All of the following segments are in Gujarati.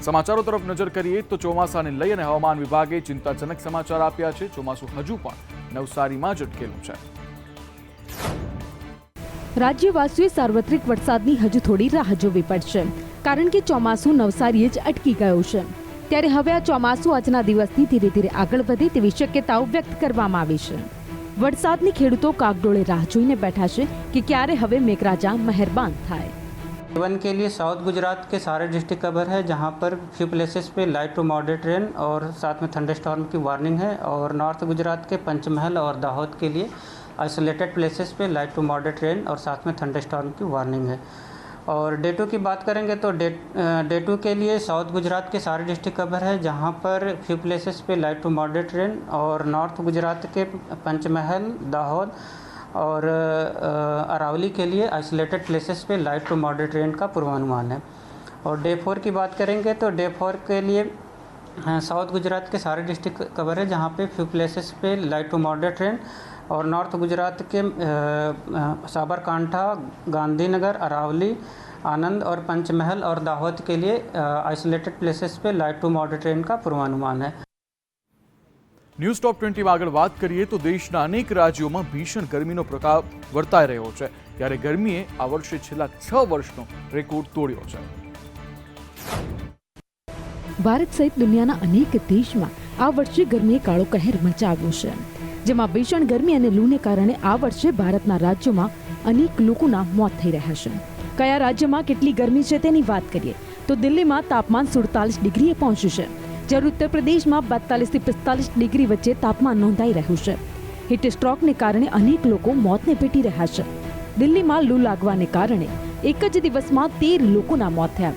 સમાચારો તરફ નજર કરીએ તો ચોમાસાને લઈ અને હવામાન વિભાગે ચિંતાજનક સમાચાર આપ્યા છે। ચોમાસું હજુ પણ નવસારીમાં જ અટકેલું છે। રાજ્યવાસીઓએ સાર્વત્રિક વરસાદની હજુ થોડી રાહ જોવી પડશે, કારણ કે ચોમાસું નવસારીએ જ અટકી ગયું છે। ત્યારે હવે આ ચોમાસું આજના દિવસથી ધીરે ધીરે આગળ વધે તેવી શક્યતાઓ વ્યક્ત કરવામાં આવી છે। વરસાદની ખેડૂતો કાગડોળે રાહ જોઈને બેઠા છે કે ક્યારે હવે મેઘરાજા મહેરબાન થાય। वन के लिए साउथ गुजरात के सारे डिस्ट्रिक्ट कवर है, जहां पर फ्यू प्लेसेस पे लाइट टू मॉडरेट रेन और साथ में थंडरस्टॉर्म की वार्निंग है। और नॉर्थ गुजरात के पंचमहल और दाहोद के लिए आइसोलेटेड प्लेसेस पे लाइट टू मॉडरेट रेन और साथ में थंडरस्टॉर्म की वार्निंग है। और डे 2 की बात करेंगे तो डे 2 के लिए साउथ गुजरात के सारे डिस्ट्रिक्ट कवर है, जहां पर फ्यू प्लेसेस पे लाइट टू मॉडरेट रेन और नॉर्थ गुजरात के पंचमहल, दाहोद और अरावली के लिए आइसोलेटेड प्लेसेस पे लाइट टू मॉडरेट रेन का पूर्वानुमान है। और डे 4 की बात करेंगे तो डे 4 के लिए साउथ गुजरात के सारे डिस्ट्रिक्ट कवर है, जहां पे फ्यू प्लेसेस पे लाइट टू मॉडरेट रेन और नॉर्थ गुजरात के साबरकांठा, गांधीनगर, अरावली, आनंद और पंचमहल और दाहोद के लिए आइसोलेटेड प्लेसेस पे लाइट टू मॉडरेट रेन का पूर्वानुमान है। ન્યૂઝ ટોપ 20 માં આગળ વાત કરીએ તો દેશના અનેક રાજ્યોમાં ભીષણ ગરમીનો પ્રકોપ વર્તાઈ રહ્યો છે। ત્યારે ગરમીએ આ વર્ષે છેલ્લા 6 વર્ષનો રેકોર્ડ તોડ્યો છે। ભારત સહિત દુનિયાના અનેક દેશમાં આ વર્ષે ગરમીએ કાળો કહેર મચાવ્યો છે, જેમાં ભીષણ ગરમી અને લૂને કારણે આ વર્ષે ભારતના રાજ્યોમાં અનેક લોકોના મોત થઈ રહ્યા છે। કયા રાજ્યમાં કેટલી ગરમી છે તેની વાત કરીએ તો દિલ્હીમાં તાપમાન 47 ડિગ્રીએ પહોંચ્યું છે, જ્યારે ઉત્તર પ્રદેશમાં 42 થી 45 ડિગ્રી વચ્ચે તાપમાન નોંધાઈ રહ્યું છે। હીટ સ્ટ્રોકને કારણે અનેક લોકો મોતને ભેટી રહ્યા છે। દિલ્હીમાં લૂ લાગવાને કારણે એક જ દિવસમાં 13 લોકોના મોત થયા।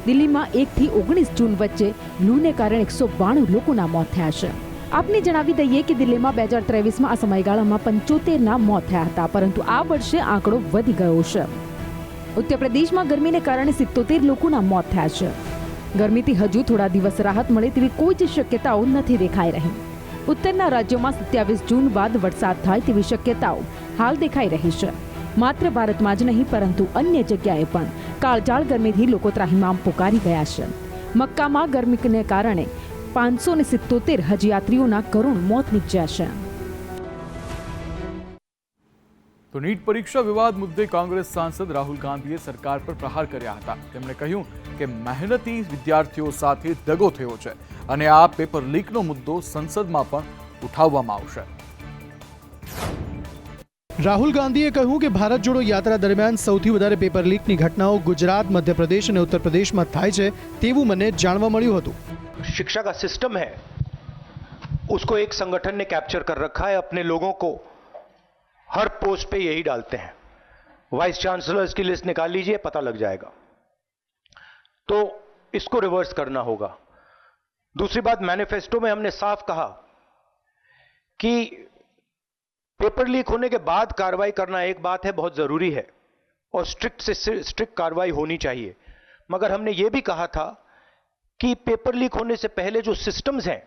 દિલ્હીમાં 1 થી 19 જૂન વચ્ચે લૂને કારણે 192 લોકોના મોત થયા છે। આપને જણાવી દઈએ કે દિલ્હીમાં 2023માં આ સમયગાળામાં 75ના મોત થયા હતા, પરંતુ આ વર્ષે આંકડો વધી ગયો છે। ઉત્તર પ્રદેશમાં ગરમીને કારણે 77 લોકોના મોત થયા છે। ગરમીથી હજુ થોડા દિવસ રાહત મળે તેવી કોઈ જ શક્યતાઓ નથી દેખાઈ રહી। ઉત્તરના રાજ્યોમાં 27 જૂન બાદ વરસાદ થાય તેવી શક્યતાઓ હાલ દેખાઈ રહી છે। માત્ર ભારતમાં જ નહીં પરંતુ અન્ય જગ્યાએ પણ કાળઝાળ ગરમીથી લોકો ત્રાહિમામ પોકારી ગયા છે। મક્કામાં ગરમીને કારણે 577 હજ યાત્રીઓના કરુણ મોત નીપજ્યા છે। તો નીટ પરીક્ષા વિવાદ મુદ્દે કોંગ્રેસ સાંસદ રાહુલ ગાંધીએ સરકાર પર પ્રહાર કર્યા હતા। તેમણે કહ્યું કે મહેનતી વિદ્યાર્થીઓ સાથે દગો થયો છે અને આ પેપર લીકનો મુદ્દો સંસદમાં પણ ઉઠાવવામાં આવશે। રાહુલ ગાંધીએ કહ્યું કે ભારત જોડો યાત્રા દરમિયાન સૌથી વધારે પેપર લીકની ઘટનાઓ ગુજરાત, મધ્યપ્રદેશ અને ઉત્તર પ્રદેશમાં થાય છે તેવું મને જાણવા મળ્યું હતું। शिक्षा का सिस्टम है, उसको एक संगठन ने कैप्चर कर रखा है। अपने लोगों को हर पोस्ट पे यही डालते हैं। वाइस चांसलर्स की लिस्ट निकाल लीजिए, पता लग जाएगा। तो इसको रिवर्स करना होगा। दूसरी बात, मैनिफेस्टो में हमने साफ कहा कि पेपर लीक होने के बाद कार्रवाई करना एक बात है, बहुत जरूरी है और स्ट्रिक्ट से स्ट्रिक्ट कार्रवाई होनी चाहिए, मगर हमने ये भी कहा था कि पेपर लीक होने से पहले जो सिस्टम्स हैं,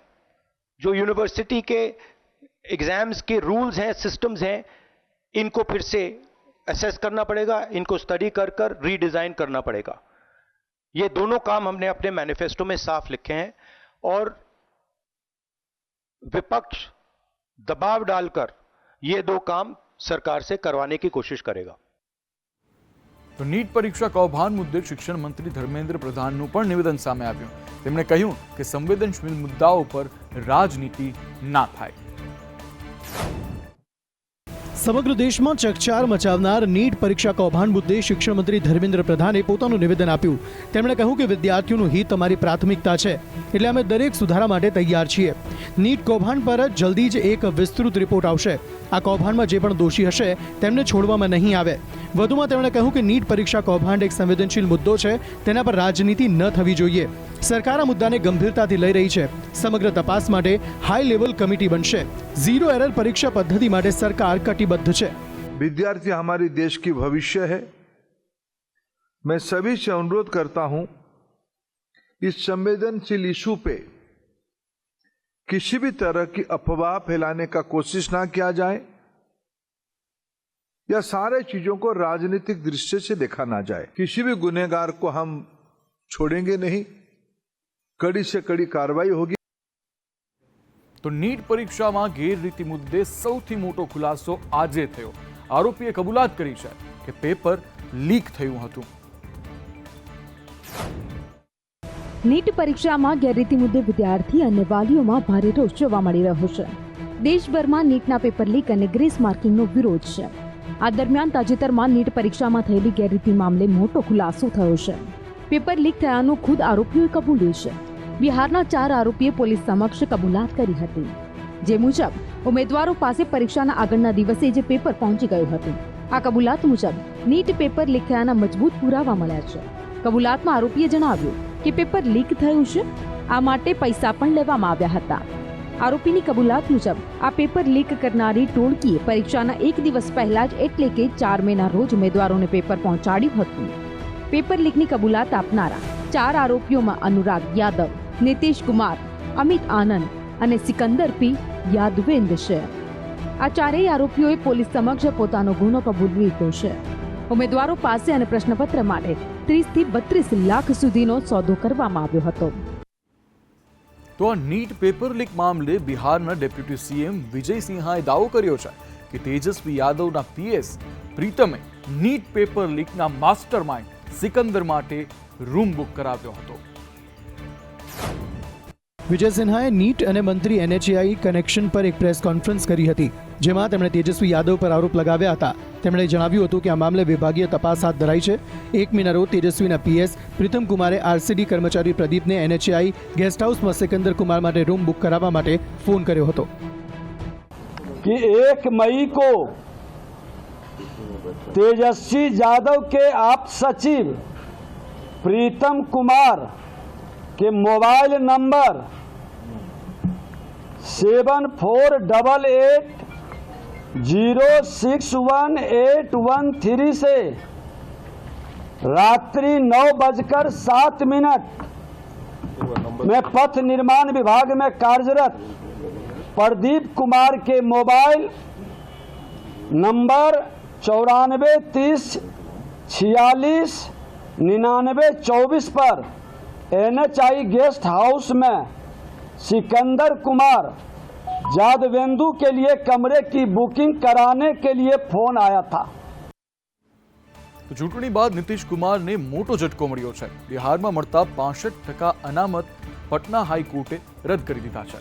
जो यूनिवर्सिटी के एग्जाम्स के रूल्स हैं, सिस्टम्स हैं, इनको फिर से असेस करना पड़ेगा, इनको स्टडी कर कर रीडिजाइन करना पड़ेगा। ये दोनों काम हमने अपने मैनिफेस्टो में साफ लिखे हैं और विपक्ष दबाव डालकर ये दो काम सरकार से करवाने की कोशिश करेगा। તો નીટ પરીક્ષા કૌભાંડ મુદ્દે શિક્ષણ મંત્રી ધર્મેન્દ્ર પ્રધાનનું પણ નિવેદન સામે આવ્યું। તેમણે કહ્યું કે સંવેદનશીલ મુદ્દાઓ પર રાજનીતિ ના થાય। સમગ્ર દેશમાં ચકચાર મચાવનાર નીટ પરીક્ષા કૌભાંડ મુદ્દે શિક્ષણ મંત્રી ધર્મેન્દ્ર પ્રધાને પોતાનું નિવેદન આપ્યું। તેમણે કહ્યું કે વિદ્યાર્થીઓનું હિત અમારી પ્રાથમિકતા છે, એટલે અમે દરેક સુધારા માટે તૈયાર છીએ। નીટ કૌભાંડ પર જલ્દી જ એક વિસ્તૃત રિપોર્ટ આવશે। આ કૌભાંડમાં જે પણ દોષી હશે તેમને છોડવામાં નહીં આવે। વધુમાં તેમણે કહ્યું કે નીટ પરીક્ષા કૌભાંડ એક સંવેદનશીલ મુદ્દો છે, તેના પર રાજનીતિ ન થવી જોઈએ। સરકાર આ મુદ્દાને ગંભીરતાથી લઈ રહી છે। સમગ્ર તપાસ માટે હાઈ લેવલ કમિટી બનશે। ઝીરો એરર પરીક્ષા પદ્ધતિ માટે સરકાર કટિબદ્ધ છે। विद्यार्थी हमारे देश की भविष्य है। मैं सभी से अनुरोध करता हूं, इस संवेदनशील इशू पे किसी भी तरह की अफवाह फैलाने का कोशिश ना किया जाए या सारे चीजों को राजनीतिक दृष्टि से देखा ना जाए। किसी भी गुनहगार को हम छोड़ेंगे नहीं। कड़ी से कड़ी कार्रवाई होगी। તો નીટ પરીક્ષામાં ગેરરીતિ મુદ્દે સૌથી મોટો ખુલાસો આજે થયો. આરોપીએ કબૂલાત કરી છે કે પેપર લીક થયું હતું. નીટ પરીક્ષામાં ગેરરીતિ મુદ્દે વિદ્યાર્થી અને વાલીઓમાં ભારે રોષ જોવા મળી રહ્યો છે. દેશભરમાં નીટના પેપર લીક અને ગ્રેસ માર્કિંગનો વિરોધ છે. આ દરમિયાન તાજેતરમાં નીટ પરીક્ષામાં થયેલી ગેરરીતિ મામલે મોટો ખુલાસો થયો છે. પેપર લીક થયાનું ખુદ આરોપીઓએ કબૂલ્યું છે. બિહારના 4 આરોપીએ પોલીસ સમક્ષ કબૂલાત કરી હતી, જે મુજબ ઉમેદવારો પાસે પરીક્ષાના આગળના દિવસે જે પેપર પહોંચી ગયું હતું. આ કબૂલાત મુજબ નીટ પેપર લીક થયાના મજબૂત પુરાવા મળ્યા છે. કબૂલાતમાં આરોપીએ જણાવ્યું કે પેપર લીક થયું છે, આ માટે પૈસા પણ લેવામાં આવ્યા હતા. આરોપીની કબૂલાત મુજબ આ પેપર લીક કરનારી ટોળકીએ પરીક્ષાના એક દિવસ પહેલા જ એટલે કે 4 મેના રોજ ઉમેદવારોને પેપર પહોંચાડ્યું હતું. પેપર લીકની કબૂલાત આપનારા 4 આરોપીઓમાં અનુરાગ યાદવ, નીતિશ કુમાર, અમિત આનંદ અને સિકંદર પી યાદવેન્દ્ર છે. આ 4 આરોપીઓએ પોલીસ સમક્ષ પોતાનો ગુનો કબૂલી લીધો છે. ઉમેદવારો પાસે અને પ્રશ્નપત્ર માટે 30 થી 32 લાખ સુધીનો સોદો કરવામાં આવ્યો હતો. તો આ નીટ પેપર લીક મામલે બિહારના ડેપ્યુટી સીએમ વિજય સિંહાએ દાવો કર્યો છે કે તેજસ્વી યાદવના પીએસ પ્રીતમે નીટ પેપર લીકના માસ્ટર માઇન્ડ સિકંદર માટે રૂમ બુક કરાવ્યો હતો. વિજય સિન્હાએ નીટ અને મંત્રી NHAI કનેક્શન પર એક પ્રેસ કોન્ફરન્સ કરી હતી, જેમાં તેમણે તેજસ્વી યાદવ પર આરોપ લગાવ્યા હતા. તેમણે જણાવ્યું હતું કે આ મામલે વિભાગીય તપાસ હાથ ધરાઈ છે. 1 મીના રોજ તેજસ્વીના પીએસ પ્રીતમ કુમારે RCD કર્મચારી પ્રદીપને NHAI ગેસ્ટ હાઉસમાં સિકંદર કુમાર માટે રૂમ બુક કરાવવા માટે ફોન કર્યો હતો. कि 1 मई को तेजस्वी यादव के आप सचिव प्रीतम कुमार के मोबाइल नंबर 7488061813 से रात्रि 9:07 में पथ निर्माण विभाग में कार्यरत प्रदीप कुमार के मोबाइल नंबर 9430469924 पर NHAI गेस्ट हाउस में सिकंदर कुमार यादवेंदु के लिए कमरे की बुकिंग कराने के लिए फोन आया था. તો ચૂંટણી બાદ નીતિશ કુમારને મોટો ઝટકો મળ્યો છે. બિહારમાં મળતા 65% અનામત પટના હાઈકોર્ટે રદ કરી દીધા છે.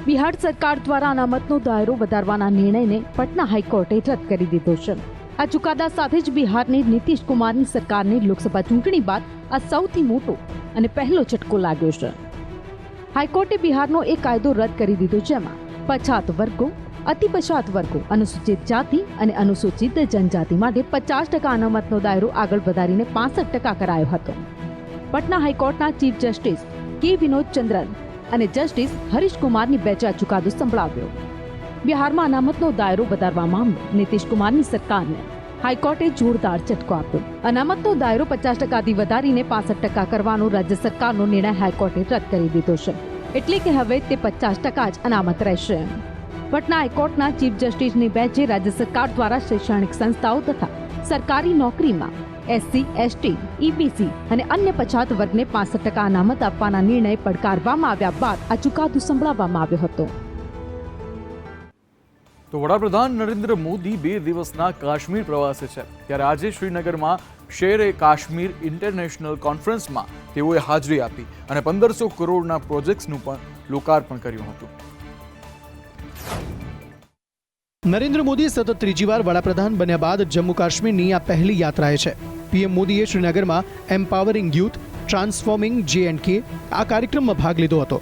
બિહાર સરકાર દ્વારા અનામતનો દાયરો વધારવાના નિર્ણયને પટના હાઈકોર્ટે રદ કરી દીધો છે. આ ચુકાદા સાથે જ બિહારની નીતિશ કુમારની સરકારને લોકસભા ચૂંટણી બાદ આ સૌથી મોટો અને પહેલો ઝટકો લાગ્યો છે. હાઈકોર્ટે બિહારનો એક કાયદો રદ કરી દીધો, જેમાં પછાત વર્ગો, અતિ પછાત વર્ગો, અનુસૂચિત જાતિ અને અનુસૂચિત જનજાતિ માટે 50% અનામતનો દાયરો આગળ વધારીને 65% કરાયો હતો. પટના હાઈકોર્ટના ચીફ જસ્ટિસ કે વિનોદ ચંદ્રન અને જસ્ટિસ હરીશ કુમારની બેન્ચે આ ચુકાદો સંભળાવ્યો. બિહારમાં અનામતનો દાયરો વધારવા મામલે નીતિશ કુમારની સરકારને હાઈકોર્ટે જોરદાર ઝટકો આપ્યો. અનામતનો દાયરો 50%થી વધારીને 65% કરવાનો રાજ્ય સરકારનો નિર્ણય હાઈકોર્ટે રદ કરી દીધો છે. એટલે કે હવે તે 50% જ અનામત રહેશે. પટના હાઈકોર્ટના ચીફ જસ્ટિસની બેન્ચે રાજ્ય સરકાર દ્વારા શૈક્ષણિક સંસ્થાઓ તથા સરકારી નોકરીમાં SC, ST, EBC અને અન્ય પછાત વર્ગને 65% અનામત આપવાના નિર્ણય પડકારવામાં આવ્યા બાદ આ ચુકાદો સંભળાવવામાં આવ્યો હતો. તો વડાપ્રધાન નરેન્દ્ર મોદી 2 દિવસના કાશ્મીર પ્રવાસે છે, ત્યારે આજે શ્રીનગરમાં શેરે કાશ્મીર ઇન્ટરનેશનલ કોન્ફરન્સમાં તેઓએ હાજરી આપી અને 1500 કરોડના પ્રોજેક્ટ્સનું પણ લોકાર્પણ કર્યું હતું. નરેન્દ્ર મોદી સતત 3જી વાર વડાપ્રધાન બન્યા બાદ જમ્મુ કાશ્મીરની આ પહેલી યાત્રાએ છે. PM મોદીએ શ્રીનગરમાં એમ્પાવરિંગ યુથ ટ્રાન્સફોર્મિંગ J&K આ કાર્યક્રમમાં ભાગ લીધો હતો.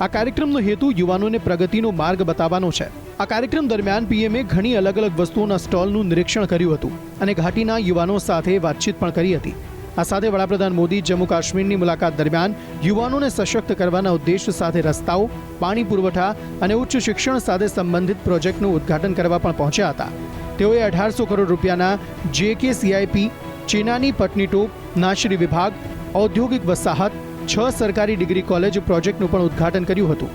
આ કાર્યક્રમનો હેતુ યુવાનોને પ્રગતિનો માર્ગ બતાવવાનો છે. આ કાર્યક્રમ દરમિયાન પીએમએ ઘણી અલગ અલગ વસ્તુઓના સ્ટોલનું નિરીક્ષણ કર્યું હતું અને ઘાટીના યુવાનો સાથે વાતચીત પણ કરી હતી. આ સાથે વડાપ્રધાન મોદી જમ્મુ કાશ્મીરની મુલાકાત દરમિયાન યુવાનોને સશક્ત કરવાના ઉદ્દેશ્ય સાથે રસ્તાઓ, પાણી પુરવઠા અને ઉચ્ચ શિક્ષણ સાથે સંબંધિત પ્રોજેક્ટનું ઉદ્ઘાટન કરવા પણ પહોંચ્યા હતા. તેઓએ 1800 કરોડ રૂપિયાના JKCIP, ચેનાની પટનીટોપ, નાશરી વિભાગ, ઔદ્યોગિક વસાહત, 6 સરકારી ડિગ્રી કોલેજ પ્રોજેક્ટનું પણ ઉદ્ઘાટન કર્યું હતું.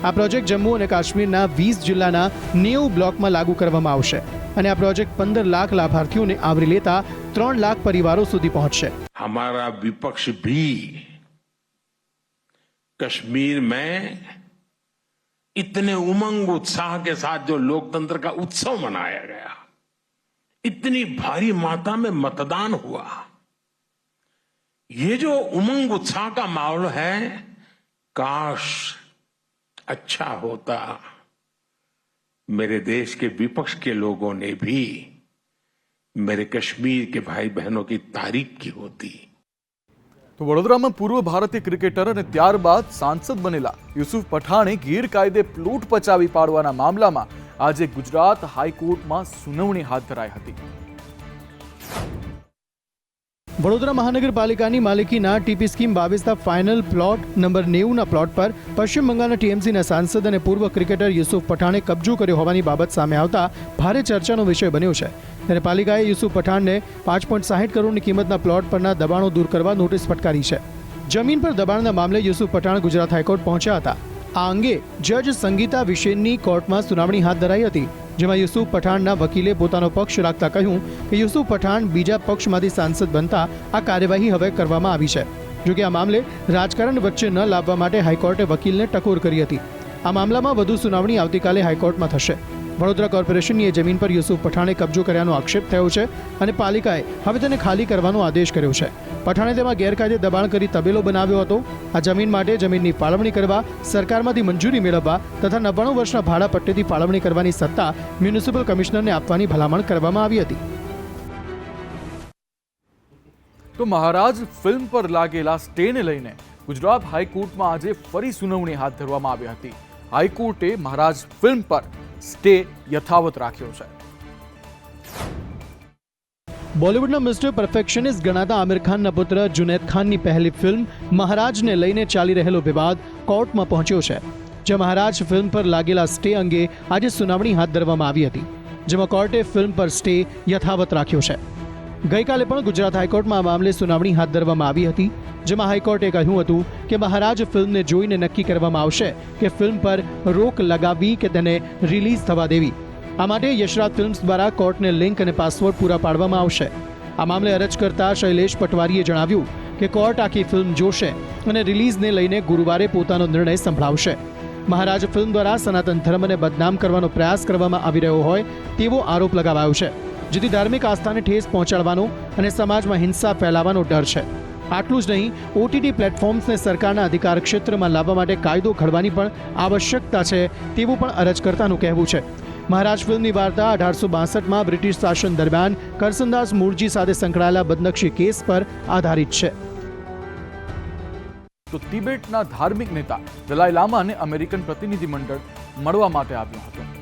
આ પ્રોજેક્ટ જમ્મુ અને કાશ્મીરના 20 જિલ્લાના 90 બ્લોકમાં લાગુ કરવામાં આવશે અને આ પ્રોજેક્ટ 15 લાખ લાભાર્થીઓને આવરી લેતા 3 લાખ પરિવારો સુધી પહોંચશે. हमारा विपक्ष भी कश्मीर में इतने उमंग उत्साह के साथ जो लोकतंत्र का उत्सव मनाया गया, इतनी भारी मात्रा में मतदान हुआ, ये जो उमंग उत्साह का माहौल है, काश अच्छा होता मेरे देश के विपक्ष के लोगों ने भी मेरे कश्मीर के भाई बहनों की तारीफ की होती। તો વડોદરામાં પૂર્વ ભારતીય ક્રિકેટર અને ત્યારબાદ સાંસદ બનેલા યુસુફ પઠાણે ગેરકાયદે પ્લોટ પચાવી પાડવાના મામલામાં આજે ગુજરાત હાઈકોર્ટમાં સુનાવણી હાથ ધરાઈ હતી। વડોદરા મહાનગરપાલિકાની માલિકીના ટીપી સ્કીમ 22ના ફાઇનલ પ્લોટ નંબર 90ના પ્લોટ પર પશ્ચિમ બંગાળના ટીએમસીના સાંસદ અને પૂર્વ ક્રિકેટર યુસુફ પઠાણે કબજો કર્યો હોવાની બાબત સામે આવતા ભારે ચર્ચાનો વિષય બન્યો છે। ત્યારે પાલિકાએ યુસુફ પઠાણને 5.60 કરોડની કિંમતના પ્લોટ પરના દબાણો દૂર કરવા નોટિસ ફટકારી છે। જમીન પર દબાણના મામલે યુસુફ પઠાણ ગુજરાત હાઈકોર્ટ પહોંચ્યા હતા। આ અંગે જજ સંગીતા વિશેનની કોર્ટમાં સુનાવણી હાથ ધરાઈ હતી, જેમાં યુસુફ પઠાણના વકીલે પોતાનો પક્ષ રાખતા કહ્યું કે યુસુફ પઠાણ બીજા પક્ષમાંથી સાંસદ બનતા આ કાર્યવાહી હવે કરવામાં આવી છે। જોકે આ મામલે રાજકારણ વચ્ચે ન લાવવા માટે હાઈકોર્ટે વકીલને ટકોર કરી હતી। આ મામલામાં વધુ સુનાવણી આવતીકાલે હાઈકોર્ટમાં થશે। વડોદરા કોર્પોરેશનની એ જમીન પર યુસુફ પઠાણે કબજો કર્યાનો આક્ષેપ થયો છે અને પાલિકાએ હવે તેને ખાલી કરવાનો આદેશ કર્યો છે। પઠાણે તેમાં ગેરકાયદે દબાણ કરી તબેલો બનાવ્યો હતો। આ જમીન માટે જમીનની ફાળવણી કરવા, સરકારમાંથી મંજૂરી મેળવવા તથા 99 વર્ષના ભાડા પટ્ટેથી ફાળવણી કરવાની સત્તા મ્યુનિસિપલ કમિશનરને આપવાની ભલામણ કરવામાં આવી હતી। તો મહારાજ ફિલ્મ પર લાગેલા સ્ટેને લઈને ગુજરાત હાઈકોર્ટમાં આજે ફરી સુનાવણી હાથ ધરવામાં આવી હતી। હાઈકોર્ટે મહારાજ ફિલ્મ પર સ્ટે યથાવત રાખ્યો છે। બોલિવૂડના મિસ્ટર પરફેક્શનિસ્ટ ગણાતા આમિર ખાનના પુત્ર જુનૈદ ખાનની પહેલી ફિલ્મ મહારાજને લઈને ચાલી રહેલો વિવાદ કોર્ટમાં પહોંચ્યો છે, જે મહારાજ ફિલ્મ પર લાગેલા સ્ટે અંગે આજે સુનાવણી હાથ ધરવામાં આવી હતી, જેમાં કોર્ટે ફિલ્મ પર સ્ટે યથાવત રાખ્યો છે। ગઈકાલે પણ ગુજરાત હાઈકોર્ટમાં આ મામલે સુનાવણી હાથ ધરવામાં આવી હતી, જેમાં હાઈકોર્ટે કહ્યું હતું કે મહારાજ ફિલ્મને જોઈને નક્કી કરવામાં આવશે કે ફિલ્મ પર રોક લગાવવી કે તેને રિલીઝ થવા દેવી। આ માટે યશરાજ ફિલ્મ્સ દ્વારા કોર્ટને લિંક અને પાસવર્ડ પૂરા પાડવામાં આવશે। આ મામલે અરજ કરતા શૈલેષ પટવારીએ જણાવ્યું કે કોર્ટ આખી ફિલ્મ જોશે અને રિલીઝને લઈને ગુરુવારે પોતાનો નિર્ણય સંભળાવશે। મહારાજ ફિલ્મ દ્વારા સનાતન ધર્મને બદનામ કરવાનો પ્રયાસ કરવામાં આવી રહ્યો હોય તેવો આરોપ લગાવાયો છે, જેથી ધાર્મિક આસ્થાને ઠેસ પહોંચાડવાનો અને સમાજમાં હિંસા ફેલાવાનો ડર છે। આટલું જ નહીં, ઓટીટી પ્લેટફોર્મ્સને સરકારના અધિકાર ક્ષેત્રમાં લાવવા માટે કાયદો ઘડવાની પણ આવશ્યકતા છે તેવું પણ અરજકર્તાનું કહેવું છે। મહારાજ ફિલ્મની વાર્તા 1862માં બ્રિટિશ શાસન દરમિયાન કરસનદાસ મૂળજી સાથે સંકળાયેલા બદનક્ષી કેસ પર આધારિત છે। તો તિબેટના ધાર્મિક નેતા દલાઈ લામાને અમેરિકન પ્રતિનિધિમંડળ મળવા માટે આવ્યું હતું।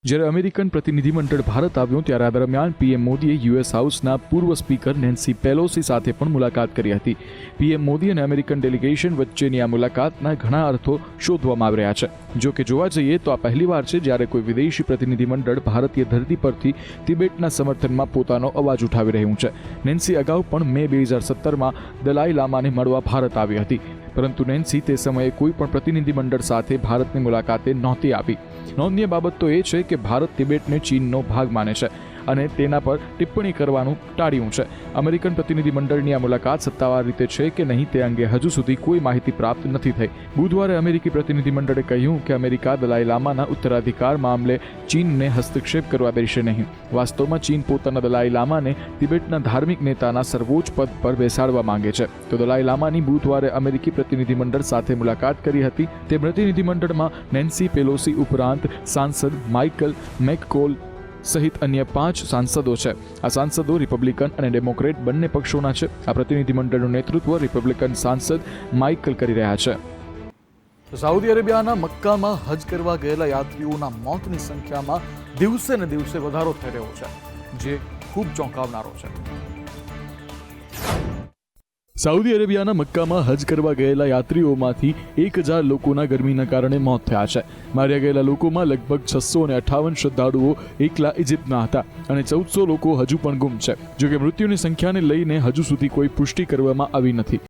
જ્યારે અમેરિકન પ્રતિનિધિમંડળ ભારત આવ્યું ત્યારે આ દરમિયાન પીએમ મોદીએ યુએસ હાઉસના પૂર્વ સ્પીકર નેન્સી પેલોસી સાથે પણ મુલાકાત કરી હતી। પીએમ મોદી અને અમેરિકન ડેલિગેશન વચ્ચેની આ મુલાકાતના ઘણા અર્થો શોધવામાં આવી રહ્યા છે। જો કે જોવા જઈએ તો આ પહેલીવાર છે જ્યારે કોઈ વિદેશી પ્રતિનિધિમંડળ ભારતીય ધરતી પરથી તિબેટના સમર્થનમાં પોતાનો અવાજ ઉઠાવી રહ્યું છે। નેન્સી અગાઉ પણ મે 2017માં દલાઈ લામાને મળવા ભારત આવી હતી, પરંતુ નેન્સી તે સમયે કોઈ પણ પ્રતિનિધિમંડળ સાથે ભારતની મુલાકાતે નહોતી આવી। નોંધનીય બાબત તો એ છે કે ભારત તિબેટને ચીનનો ભાગ માને છે અને તેના પર ટિપ્પણી કરવાનું ટાળ્યું છે। અમેરિકન પ્રતિનિધિમંડળની આ મુલાકાત સત્તાવાર રીતે છે કે નહીં તે અંગે હજુ સુધી કોઈ માહિતી પ્રાપ્ત નથી થઈ। બુધવારે અમેરિકી પ્રતિનિધિમંડળે કહ્યું કે અમેરિકા દલાઈ લામાના ઉત્તરાધિકાર મામલે ચીનને હસ્તક્ષેપ કરવા દેશે નહીં। વાસ્તવમાં ચીન પોતાના દલાઈ લામાને તિબેટના ધાર્મિક નેતાના સર્વોચ્ચ પદ પર બેસાડવા માંગે છે। તો દલાઈ લામાની બુધવારે અમેરિકી પ્રતિનિધિમંડળ સાથે મુલાકાત કરી હતી। તે પ્રતિનિધિમંડળમાં નેન્સી પેલોસી ઉપરાંત સાંસદ માઇકલ મેકકોલ સહિત અન્ય 5 સાંસદો છે। આ સાંસદો રિપબ્લિકન અને ડેમોક્રેટ બંને પક્ષોના છે। આ પ્રતિનિધિમંડળનું નેતૃત્વ રિપબ્લિકન સાંસદ માઇકલ કરી રહ્યા છે। સાઉદી અરેબિયાના મક્કામાં હજ કરવા ગયેલા યાત્રીઓના મોતની સંખ્યામાં દિવસે ને દિવસે વધારો થઈ રહ્યો છે, જે ખૂબ ચોંકાવનારો છે। સાઉદી અરેબિયાના મક્કામાં હજ કરવા ગયેલા યાત્રીઓમાંથી 1000 લોકોના ગરમીના કારણે મોત થયા છે। માર્યા ગયેલા લોકોમાં લગભગ 658 શ્રદ્ધાળુઓ એકલા ઇજિપ્તના હતા અને 1400 લોકો હજુ પણ ગુમ છે। જો કે મૃત્યુની સંખ્યાને લઈને હજુ સુધી કોઈ પુષ્ટિ કરવામાં આવી નથી।